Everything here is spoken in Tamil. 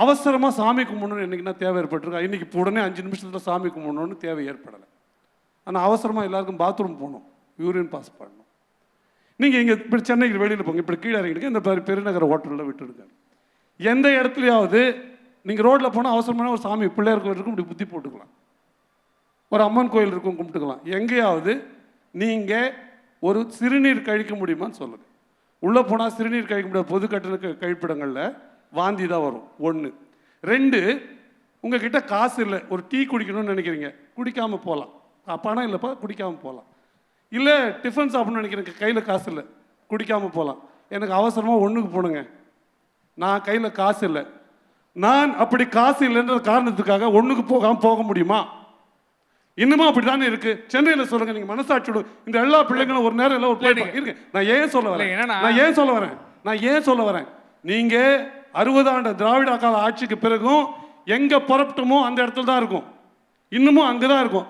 அவசரமாக சாமி கும்பிடணும்னு என்றைக்குன்னா தேவை ஏற்பட்டிருக்கா? இன்றைக்கி இப்போ உடனே 5 நிமிஷத்தில் சாமி கும்பிடணும்னு தேவை ஏற்படலை. ஆனால் அவசரமாக எல்லாருக்கும் பாத்ரூம் போகணும், யூரின் பாஸ் பண்ணணும். நீங்கள் இங்கே இப்படி சென்னைக்கு வெளியில் போங்க, இப்படி கீழே இறங்கிடுங்க, இந்த பெருநகர ஹோட்டலில் விட்டுடுங்க. எந்த இடத்துலையாவது நீங்கள் ரோட்டில் போனால் அவசரமான ஒரு சாமி பிள்ளையார் கோயில் இருக்கும், இப்படி புத்தி போட்டுக்கலாம். ஒரு அம்மன் கோயில் இருக்கும், கும்பிட்டுக்கலாம். எங்கேயாவது நீங்கள் ஒரு சிறுநீர் கழிக்க முடியுமான்னு சொல்லுங்கள். உள்ளே போனால் சிறுநீர் கழிக்க முடியாது. பொது கட்டண கழிப்பிடங்களில் வாந்தி தான் வரும். 1. 2, உங்ககிட்ட காசு இல்லை, ஒரு டீ குடிக்கணும்னு நினைக்கிறீங்க, குடிக்காமல் போகலாம். பணம் இல்லைப்பா, குடிக்காமல் போகலாம். இல்லை டிஃபன் சாப்பிட்ணும்னு நினைக்கிறேன், கையில் காசு இல்லை, குடிக்காமல் போகலாம். எனக்கு அவசரமாக 1க்கு போகணுங்க, நான் கையில் காசு இல்லை. நான் அப்படி காசு இல்லைன்ற காரணத்துக்காக 1க்கு போக முடியுமா? இன்னமும் அப்படி தானே இருக்கு. சென்னையில் சொல்லுங்க, நீங்கள் மனசாட்சியோட இந்த எல்லா பிள்ளைங்களும் ஒரு நேரம் இல்லை ஒரு இருக்கு. நான் ஏன் சொல்ல வரேன், நீங்கள் 60 ஆண்டு திராவிட கால ஆட்சிக்கு பிறகும் எங்கே புறப்பட்டமோ அந்த இடத்துல தான் இருக்கும், இன்னமும் அங்கே தான் இருக்கும்.